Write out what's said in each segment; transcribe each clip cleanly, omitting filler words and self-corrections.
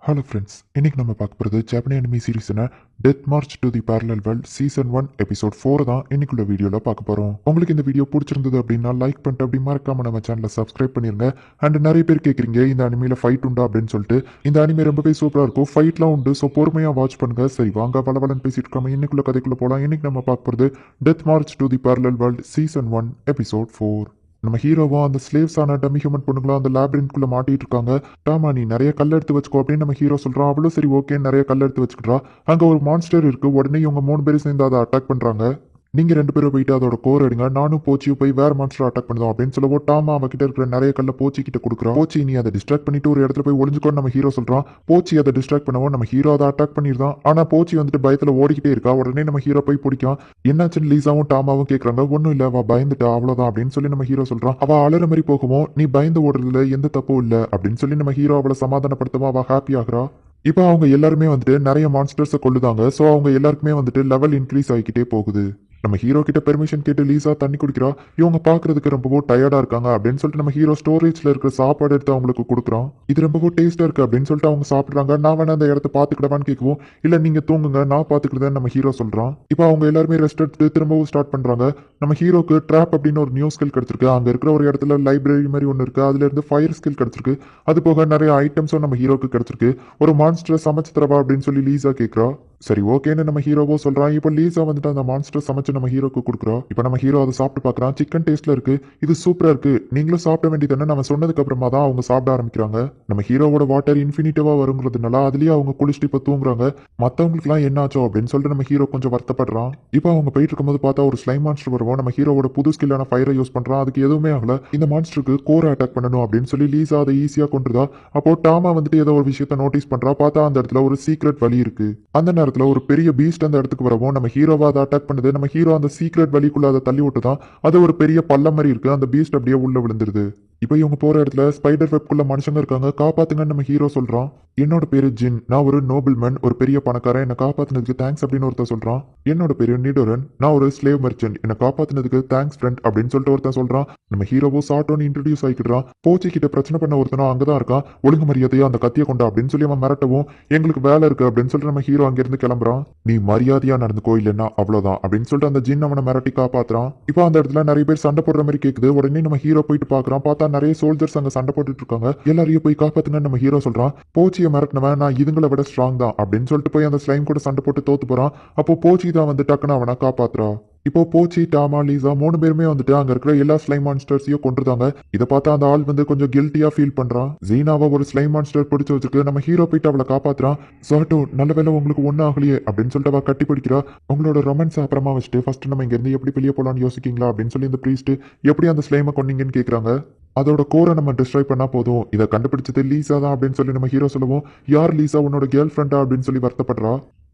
Hello friends, இன்னைக்கு நம்ம பார்க்க போகிறது ஜாப்பனி அனிமி சீரிஸான death march to the parallel world season 1 episode 4 தான் இன்னைக்குள்ள வீடியோவில் பார்க்க போகிறோம். உங்களுக்கு இந்த வீடியோ பிடிச்சிருந்தது அப்படின்னா லைக் பண்ணிட்டு அப்படி மறக்காம நம்ம சேனலை சப்ஸ்கிரைப் பண்ணிருங்க. அண்ட் நிறைய பேர் கேட்குறீங்க இந்த அனிமையில் ஃபைட் உண்டா அப்படின்னு சொல்லிட்டு. இந்த அனிமே ரொம்பவே சூப்பராக இருக்கும், ஃபைட்லாம் உண்டு. ஸோ பொறுமையாக வாட்ச் பண்ணுங்க. சரி வாங்க வளவலன்னு பேசிட்டு இருக்காம இன்னைக்குள்ள கதைக்குள்ள போகலாம். இன்னைக்கு நம்ம பார்க்க போகிறது death march to the parallel world season 1 episode 4. நம்ம ஹீரோவும் அந்த ஸ்லேவ்ஸ் ஆன டம்மி ஹியூமன் பொண்ணுங்களும் அந்த லேப்ரின்குள்ள மாட்டிட்டு இருக்காங்க. டாமா நீ நிறைய கல் எடுத்து வச்சுக்கோ அப்படின்னு நம்ம ஹீரோ சொல்றான். அவ்வளோ சரி ஓகே நிறைய கல் எடுத்து வச்சுக்கிறா. அங்க ஒரு மான்ஸ்டர் இருக்கு. உடனே இவங்க 3 பேரும் சேர்ந்து அதை அட்டாக் பண்றாங்க. நீங்க 2 பேரும் போயிட்டு அதோட கோர் எடுங்க, நானும் போச்சியும் போய் வேற மான்ஸ்டர் அட்டாக் பண்ணுதோம் அப்படின்னு சொல்லவோ டாமா அவகிட்ட இருக்கிற நிறைய கல்ல போச்சி கிட்ட கொடுக்குறான். போச்சி நீ அதை டிஸ்ட்ராக்ட் பண்ணிட்டு ஒரு இடத்துல போய் ஒளிஞ்சுக்கோன்னு நம்ம ஹீரோ சொல்றான். போச்சி அதை டிஸ்ட்ராக்ட் பண்ணவும் நம்ம ஹீரோ அதை அட்டாக் பண்ணிருந்தான். ஆனா போச்சி வந்துட்டு பயத்துல ஓடிக்கிட்டே இருக்கா. உடனே நம்ம ஹீரோ போய் பிடிக்கும். என்னாச்சுன்னு லீசாவும் டாமாவும் கேட்கறாங்க. ஒன்னும் இல்ல அவ பயந்துட்டா அவ்வளவுதான் அப்படின்னு சொல்லி நம்ம ஹீரோ சொல்றான். அவ அலற மாதிரி போகவும் நீ பயந்து ஓடுறதுல எந்த தப்பும் இல்ல அப்படின்னு சொல்லி நம்ம ஹீரோ அவளை சமாதானப்படுத்தவும் அவ ஹாப்பி ஆகுறா. இப்போ அவங்க எல்லாருமே வந்துட்டு நிறைய மான்ஸ்டர்ஸை கொள்ளுதாங்க. ஸோ அவங்க எல்லாருக்குமே வந்துட்டு லெவல் இன்க்ரீஸ் ஆகிக்கிட்டே போகுது. நம்ம ஹீரோ கிட்ட பெர்மிஷன் கேட்டு லீசா தண்ணி குடிக்கிறா. இவங்க பாக்குறதுக்கு ரொம்பவோ டயர்டா இருக்காங்க அப்படின்னு சொல்லிட்டு நம்ம ஹீரோ ஸ்டோரேஜ்ல இருக்கிற சாப்பாடு எடுத்து அவங்களுக்கு கொடுக்குறோம். இது ரொம்பவோ டேஸ்டா இருக்கு அப்படின்னு சொல்லிட்டு அவங்க சாப்பிடுறாங்க. நான் வேணா அந்த இடத்த பாத்துக்கிடவான்னு கேட்கவும் இல்ல நீங்க தூங்குங்க நான் பாத்துக்கிட்டேன்னு நம்ம ஹீரோ சொல்றான். இப்போ அவங்க எல்லாருமே ரெஸ்ட் எடுத்து திரும்பவும் ஸ்டார்ட் பண்றாங்க. நம்ம ஹீரோக்கு ட்ராப் அப்படின்னு ஒரு நியூ ஸ்கில் கிடைச்சிருக்கு. அங்க இருக்கிற ஒரு இடத்துல லைப்ரரி மாதிரி ஒன்று இருக்கு. அதுல இருந்து ஃபயர் ஸ்கில் கிடைச்சிருக்கு. அது போக நிறைய ஐட்டம்ஸும் நம்ம ஹீரோக்கு கிடைச்சிருக்கு. ஒரு மான்ஸ்டர் சமைச்சு தரவா அப்படின்னு சொல்லி லீசா கேட்கிறா. சரி ஓகேன்னு நம்ம ஹீரோவோ சொல்றான். இப்போ லீசா வந்துட்டு அந்த மான்ஸ்டர் சமைச்சு நம்ம ஹீரோக்கு கொடுக்குறோம். இப்போ நம்ம ஹீரோ அதை சாப்பிட்டு பார்க்கறான். சிக்கன் டேஸ்ட்ல இருக்கு, இது சூப்பரா இருக்கு, நீங்களும் சாப்பிட வேண்டியதுன்னு நம்ம சொன்னதுக்கு அப்புறமா தான் அவங்க சாப்பிட ஆரம்பிக்கிறாங்க. நம்ம ஹீரோவோட வாட்டர் இன்ஃபினிட்டிவா வருங்கிறதுனால அதுலயே அவங்க குளிச்சுட்டு இப்போ தூங்குறாங்க. மற்றவங்களுக்குலாம் என்ன ஆச்சோ அப்படின்னு சொல்லிட்டு நம்ம ஹீரோ கொஞ்சம் வருத்தப்படுறான். இப்போ அவங்க போயிட்டு இருக்கும்போது பார்த்தா ஒரு ஸ்லைம் மான்ஸ்டர் வருவோம். நம்ம ஹீரோவோட புது ஸ்கில்லான ஃபயரை யூஸ் பண்றான். அதுக்கு எதுவுமே ஆகல. இந்த மான்ஸ்டருக்கு கோர் அட்டாக் பண்ணணும் அப்படின்னு சொல்லி லீசா அதை ஈஸியா கொண்டுதா. அப்போ டாமா வந்துட்டு ஏதோ ஒரு விஷயத்த நோட்டீஸ் பண்றா. பார்த்தா அந்த இடத்துல ஒரு சீக்ரெட் வழி இருக்கு. அந்த நேரத்துல ஒரு பெரிய பீஸ்ட் அந்த இடத்துக்கு வரவும் நம்ம ஹீரோவா அதை அட்டாக் பண்ணுது. நம்ம ஹீரோ அந்த சீக்ரெட் வழிக்குள்ள அதை தள்ளி விட்டுதான். அது ஒரு பெரிய பள்ளம் மாதிரி இருக்கு. அந்த பீஸ்ட் அப்படியே உள்ள விழுந்துருது. இப்போ இவங்க போற இடத்துல ஸ்பைடர் வெப்குள்ள மனுஷங்க இருக்காங்க, காப்பாத்துங்கன்னு நம்ம ஹீரோ சொல்றான். என்னோட பேரு ஜின், நான் ஒரு நோபல்மேன், ஒரு பெரிய பணக்காரன், என்னை காப்பாத்தினதுக்கு தேங்க்ஸ் அப்படின்னு ஒருத்தன் சொல்றான். என்னோட பேரு நிடோரன், நான் ஒரு ஸ்லேவ் மர்ச்சன்ட், என்னை காப்பாத்தினதுக்கு தேங்க்ஸ் ஃப்ரெண்ட் அப்படின்னு சொல்லிட்டு ஒருத்தன் சொல்றான். நம்ம ஹீரோவோ சாட்டோன்னு இன்ட்ரடியூஸ் ஆகிக்கிறான். போச்சி கிட்ட பிரச்சனை பண்ண ஒருத்தனும் அங்கதான் இருக்கான். ஒழுங்கு மரியாதையா அந்த கத்தியை கொண்டா அப்படின்னு சொல்லி அவன் மிரட்டவும் எங்களுக்கு வேலை இருக்கு அப்படின்னு சொல்லிட்டு நம்ம ஹீரோ அங்கிருந்து கிளம்புறான். நீ மரியாதையா நடந்துக்கோ இல்லைன்னா அவ்வளவுதான் அப்படின்னு சொல்லிட்டு அந்த ஜின் அவனை மிரட்டி காப்பாத்துறான். இப்போ அந்த இடத்துல நிறைய பேர் சண்டை போடுற மாதிரி கேக்குது. உடனே நம்ம ஹீரோ போயிட்டு பாக்குறான். பார்த்தா நிறைய சோல்ஜர்ஸ் அங்க சண்டை போட்டுட்டு இருக்காங்க. எல்லாரையும் போய் காப்பாத்துங்கன்னு நம்ம ஹீரோ சொல்றான். போச்சியை மிரட்டினவன் நான் இதுங்களை விட ஸ்ட்ராங் தான் அப்படின்னு சொல்லிட்டு போய் அந்த ஸ்லைம் கூட சண்டை போட்டு தோத்து போறான். அப்போ போச்சி தான் வந்து டக்குன்னு அவனை காப்பாத்துறா. இப்போ போச்சி டாமா லீசா 3 பேருமே வந்துட்டு அங்க இருக்கிற எல்லா ஸ்லைம் மான்ஸ்டர்ஸையும் கொண்டுதாங்க. இதை பார்த்தா அந்த ஆள் வந்து கொஞ்சம் கில்ட்டியா ஃபீல் பண்றான். ஜீனாவை ஒரு ஸ்லைம் மான்ஸ்டர் பிடிச்சு வச்சிருக்கு. நம்ம ஹீரோ போயிட்டு அவளை காப்பாத்துறான். சாட்டோ நல்ல வேலை உங்களுக்கு ஒன்னும் ஆகலையே அப்படின்னு சொல்லிட்டு அவ கட்டி பிடிக்கிறா. உங்களோட ரொமான்ஸ் அப்புறமா வச்சுட்டு ஃபர்ஸ்ட் நம்ம இங்க இருந்து எப்படி வெளியே போலான்னு யோசிக்கீங்களா அப்படின்னு சொல்லி இந்த பிரீஸ்ட் எப்படி அந்த ஸ்லைமை கொன்னீங்கன்னு கேட்கறாங்க. அதோட கோரை நம்ம டிஸ்ட்ராய் பண்ணா போதும், இதை கண்டுபிடிச்சது லீசா தான் அப்படின்னு சொல்லி நம்ம ஹீரோ சொல்லுவோம். யார் லீசா உன்னோட கேர்ள் ஃப்ரெண்டா அப்படின்னு சொல்லி வருத்தப்படுறா.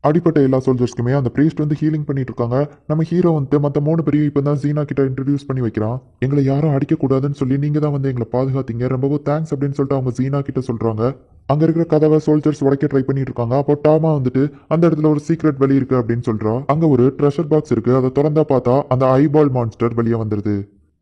அடிப்பட்ட எல்லா சோல்ஜர்ஸ்க்குமே அந்த பிரீஸ்ட் வந்து ஹீலிங் பண்ணிட்டு இருக்காங்க. நம்ம ஹீரோ வந்து மற்ற 3 பேரையும் இப்போ தான் ஜீனா கிட்ட இன்ட்ரடியூஸ் பண்ணி வைக்கிறான். எங்களை யாரும் அடிக்கக்கூடாதுன்னு சொல்லி நீங்க தான் வந்து எங்களை பாதுகாத்தீங்க, ரொம்பவும் தேங்க்ஸ் அப்படின்னு சொல்லிட்டு அவங்க ஜீனா கிட்ட சொல்றாங்க. அங்க இருக்கிற கதவை சோல்ஜர்ஸ் உடைக்க ட்ரை பண்ணிட்டு இருக்காங்க. அப்போ டாமா வந்துட்டு அந்த இடத்துல ஒரு சீக்ரெட் வழி இருக்கு அப்படின்னு சொல்றா. அங்க ஒரு ட்ரெஷர் பாக்ஸ் இருக்கு. அதை திறந்தா பார்த்தா அந்த ஐபால் மான்ஸ்டர் வெளியே வந்துருது.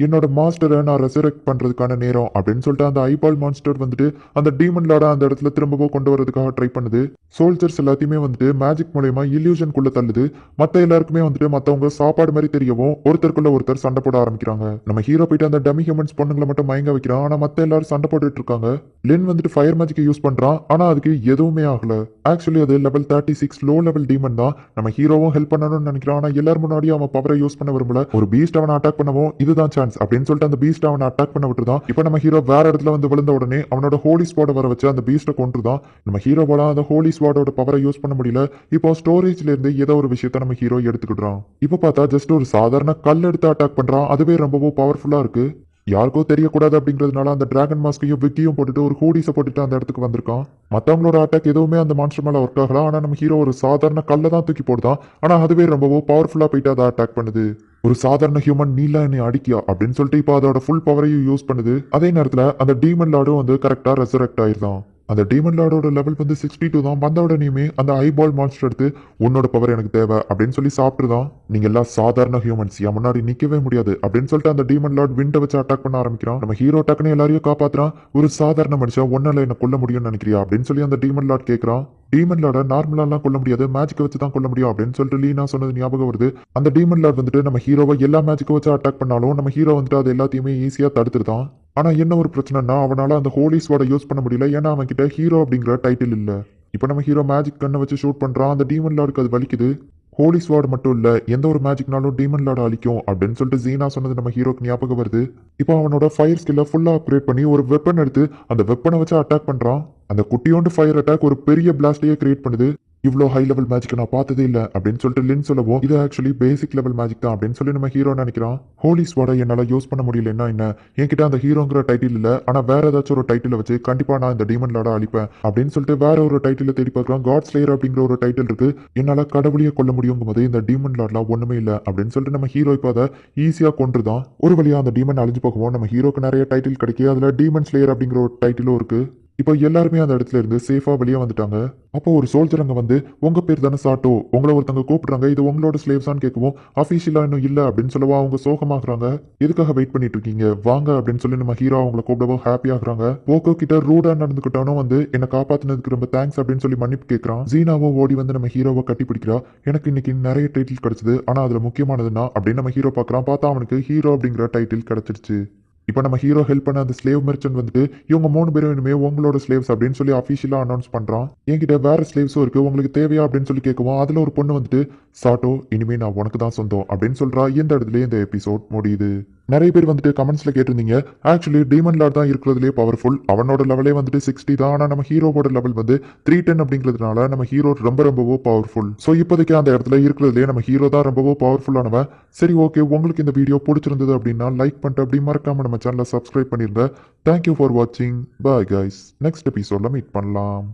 என்னோட மாஸ்டரை நான் ரெசரெக்ட் பண்றதுக்கான நேரம் அப்படின்னு சொல்லிட்டு அந்த ஐபால் மான்ஸ்டர் வந்துட்டு அந்த டீமன் லார்டை அந்த இடத்துல திரும்பவும் கொண்டு வரதுக்காக ட்ரை பண்ணுது. சோல்ஜர்ஸ் எல்லாத்தையுமே வந்துட்டு மேஜிக் மூலயமா இல்யூஷனுக்குள்ள தள்ளுது. மற்ற எல்லாருக்குமே வந்துட்டு மற்றவங்க சாப்பாடு மாதிரி தெரியவும் ஒருத்தருக்குள்ள ஒருத்தர் சண்டை போட ஆரம்பிக்கிறாங்க. நம்ம ஹீரோ போயிட்டு அந்த டமி ஹியூமன்ஸ் பொண்ணுங்களை மட்டும் மயங்க வைக்கிறான். ஆனா மத்த எல்லாரும் சண்டை போட்டுட்டு இருக்காங்க. லென் வந்துட்டு ஃபயர் மேஜிக் யூஸ் பண்றான். ஆனா அதுக்கு எதுவுமே ஆகல. ஆக்சுவலி அது லெவல் 36 லோ லெவல் டீமன் தான். நம்ம ஹீரோவும் ஹெல்ப் பண்ணணும்னு நினைக்கிறான். ஆனா எல்லாரும் முன்னாடியும் அவன் பவரை யூஸ் பண்ண விரும்பல. ஒரு பீஸ்ட் அவனை அட்டாக் பண்ணவும் இதுதான் சான்ஸ் அப்படின்னு சொல்லிட்டு அந்த பீஸ்ட் அவனை அட்டாக் பண்ண விட்டுருதான். இப்போ நம்ம ஹீரோ வேற இடத்துல வந்து விழுந்த உடனே அவனோட ஹோலி ஸ்வாட வர வச்சு அந்த பீஸ்ட்டை கொண்டுதான். நம்ம ஹீரோவால அந்த ஹோலி ஸ்வாடோட பவரை யூஸ் பண்ண முடியல. இப்போ ஸ்டோரேஜ்ல இருந்து ஏதோ ஒரு விஷயத்த நம்ம ஹீரோ எடுத்துக்கிட்டான். இப்போ பார்த்தா ஜஸ்ட் ஒரு சாதாரண கல் எடுத்து அட்டாக் பண்றான். அதுவே ரொம்பவும் பவர்ஃபுல்லா இருக்கு. யாருக்கோ தெரியக்கூடாது அப்படிங்கிறதுனால அந்த டிராகன் மாஸ்கையும் விக்கியும் போட்டுட்டு ஒரு ஹூடிஸை போட்டுட்டு அந்த இடத்துக்கு வந்திருக்கான். மற்றவங்களோட அட்டாக் எதுவுமே அந்த மான்ஸ்டர் மேல ஒர்க் ஆகலாம். ஆனா நம்ம ஹீரோ ஒரு சாதாரண கல்லை தான் தூக்கி போடுதான். ஆனா அதுவே ரொம்பவும் பவர்ஃபுல்லா போயிட்டு அதை அட்டாக் பண்ணுது. ஒரு சாதாரண ஹியூமன் நீலா என்னை அடிக்கியா அப்படின்னு சொல்லிட்டு இப்போ அதோட ஃபுல் பவரையும் யூஸ் பண்ணுது. அதே நேரத்தில் அந்த டீமன் லார்டும் வந்து கரெக்டா ரெசரெக்ட் ஆயிருந்தான். அந்த டீமன் லார்டோட லெவல் வந்து 62 தான். வந்த உடனேயுமே அந்த ஐபால் மான்ஸ்டர் எடுத்து உன்னோட பவர் எனக்கு தேவை அப்படின்னு சொல்லி சாப்பிட்டுதான். நீங்க எல்லாம் சாதாரண ஹியூமன்ஸ், என் முன்னாடி நிக்கவே முடியாது அப்படின்னு சொல்லிட்டு அந்த டீமன் லார்ட் விண்டை வச்சு அட்டாக் பண்ண ஆரம்பிக்கிறான். நம்ம ஹீரோ டக்குன்னு எல்லாரையும் காப்பாத்துறான். ஒரு சாதாரண மனுஷன் ஒன்னால என்ன கொல்ல முடியும்னு நினைக்கிறியா அப்படின்னு சொல்லி அந்த டீமன் லார்ட் கேட்கறான். டீமன் லார்ட நார்மலாலாம் கொல்ல முடியாது, மேஜிக்கை வச்சு தான் கொல்ல முடியும் அப்படின்னு சொல்லிட்டு லீனா சொன்னது ஞாபகம் வருது. அந்த டீமன் லார்ட் வந்துட்டு நம்ம ஹீரோவை எல்லா மேஜிக்கை வச்சு அட்டாக் பண்ணாலும் நம்ம ஹீரோ வந்துட்டு அது எல்லாத்தையுமே ஈஸியா தடுத்துருதான். ஆனா என்ன ஒரு பிரச்சனைனா அவனால அந்த ஹோலி ஸ்வார்டை யூஸ் பண்ண முடியல. ஏன்னா அவன் கிட்ட ஹீரோ அப்படிங்கிற டைட்டில் இல்ல. இப்போ நம்ம ஹீரோ மேஜிக் கண்ணை வச்சு ஷூட் பண்றான். அந்த டீமன் லார்டுக்கு அது வலிக்குது. ஹோலி ஸ்வார்டு மட்டும் இல்ல, எந்த ஒரு மேஜிக்னாலும் டீமன் லார்ட அழிக்கும் அப்படின்னு சொல்லிட்டு ஜீனா சொன்னது நம்ம ஹீரோக்கு ஞாபகம் வருது. இப்போ அவனோட ஃபயர் ஸ்கில்ல ஃபுல்லா அப்கிரேட் பண்ணி ஒரு வெப்பன் எடுத்து அந்த வெப்பனை வச்சு அட்டாக் பண்றான். அந்த குட்டியோண்டு ஃபயர் அட்டாக் ஒரு பெரிய பிளாஸ்டையே கிரியேட் பண்ணுது. இவ்வளோ ஹை லெவல் மேஜிக் நான் பார்த்ததே இல்லை அப்படின்னு சொல்லிட்டு லின் சொல்லவும், இது ஆக்சுவலி பேசிக் லெவல் மேஜிக் தான் அப்படின்னு சொல்லி நம்ம ஹீரோ நினைக்கிறான். ஹோலி ஸ்வார்டை என்னால் யூஸ் பண்ண முடியலன்னா என்ன, என்கிட்ட அந்த ஹீரோங்கிற டைட்டில் இல்லை, ஆனால் வேற ஏதாச்சும் ஒரு டைட்டில் வச்சு கண்டிப்பாக நான் இந்த டீமன் லார்டை அழிப்பேன் அப்படின்னு சொல்லிட்டு வேற ஒரு டைட்டில் தேடி பார்க்குறான். காட் ஸ்லேயர் அப்படிங்கிற ஒரு டைட்டில் இருக்கு. என்னால் கடவுளையே கொல்ல முடியுங்கும் போது இந்த டீமன் லார்ட்லாம் ஒன்றுமே இல்லை அப்படின்னு சொல்லிட்டு நம்ம ஹீரோ இப்போ அதை ஈஸியாக கொண்டுதான். ஒரு வழியாக அந்த டீமன் அழிஞ்சு போகவும் நம்ம ஹீரோக்கு நிறைய டைட்டில் கிடைக்கும். அதில் டீமன் ஸ்லேயர் அப்படிங்கிற ஒரு டைட்டிலும் இருக்கு. இப்போ எல்லாருமே அந்த இடத்துல இருந்து சேஃபா வெளியே வந்துட்டாங்க. அப்போ ஒரு சோல்ஜர் அங்க வந்து, உங்க பேர் தானே சாட்டோ, உங்களை ஒருத்தங்க கூப்பிடுறாங்க, இது உங்களோட ஸ்லேவ்ஸான்னு கேட்கவும் அஃபீஷியலா இன்னும் இல்ல அப்படின்னு சொல்லவா அவங்க சோகமாகறாங்க. எதுக்காக வெயிட் பண்ணிட்டு இருக்கீங்க, வாங்க அப்படின்னு சொல்லி நம்ம ஹீரோ அவங்கள கூப்பிடவும் ஹாப்பி ஆகுறாங்க. போக்கோ கிட்ட ரூடா நடந்துக்கிட்டாலும் வந்து என்ன காப்பாத்தினதுக்கு ரொம்ப தேங்க்ஸ் அப்படின்னு சொல்லி மன்னிப்பு கேட்கறான். ஜீனாவோ ஓடி வந்து நம்ம ஹீரோவை கட்டி பிடிக்கிறா. எனக்கு இன்னைக்கு நிறைய டைட்டில் கிடைச்சது, ஆனா அதுல முக்கியமானதுன்னா அப்படின்னு நம்ம ஹீரோ பாக்குறான். பார்த்தா அவனுக்கு ஹீரோ அப்படிங்கிற டைட்டில் கிடைச்சிருச்சு. இப்போ நம்ம ஹீரோ ஹெல்ப் பண்ண அந்த ஸ்லேவ் மெர்ச்சன்ட் வந்துட்டு இவங்க 3 பேரும் இனிமே உங்களோட ஸ்லேவ்ஸ் அப்படின்னு சொல்லி அஃபிஷியலாக அனௌன்ஸ் பண்ணுறான். என்கிட்ட வேற ஸ்லேவ்ஸும் இருக்கு, உங்களுக்கு தேவையா அப்படின்னு சொல்லி கேட்கவும் அதில் ஒரு பொண்ணு வந்துட்டு, சாட்டோ இனிமே நான் உனக்கு தான் சொந்தம் அப்படின்னு சொல்றா. இந்த இடத்துல இந்த எபிசோட் முடியுது. நிறைய பேர் வந்துட்டு கமெண்ட்ஸ்ல கேட்டிருந்தீங்க, ஆக்சுவலி டீமன் லார்ட் தான் இருக்கிறதுலே பவர்ஃபுல், அவனோட லெவலே வந்துட்டு 60 தான், ஆனால் நம்ம ஹீரோவோட லெவல் வந்து 310 அப்படிங்கிறதுனால நம்ம ஹீரோ ரொம்பவோ பவர்ஃபுல். ஸோ இப்போதைக்கு அந்த இடத்துல இருக்கிறதுலே நம்ம ஹீரோ தான் ரொம்பவோ பவர்ஃபுல்லானவன். சரி, ஓகே, உங்களுக்கு இந்த வீடியோ பிடிச்சிருந்தது அப்படின்னா லைக் பண்ணிட்டு அப்படி மறக்காம நம்ம சேனலை சப்ஸ்கிரைப் பண்ணிருங்க. தேங்க்யூ ஃபார் வாட்சிங். பாய் கைஸ், நெக்ஸ்ட் எபிசோட்ல மீட் பண்ணலாம்.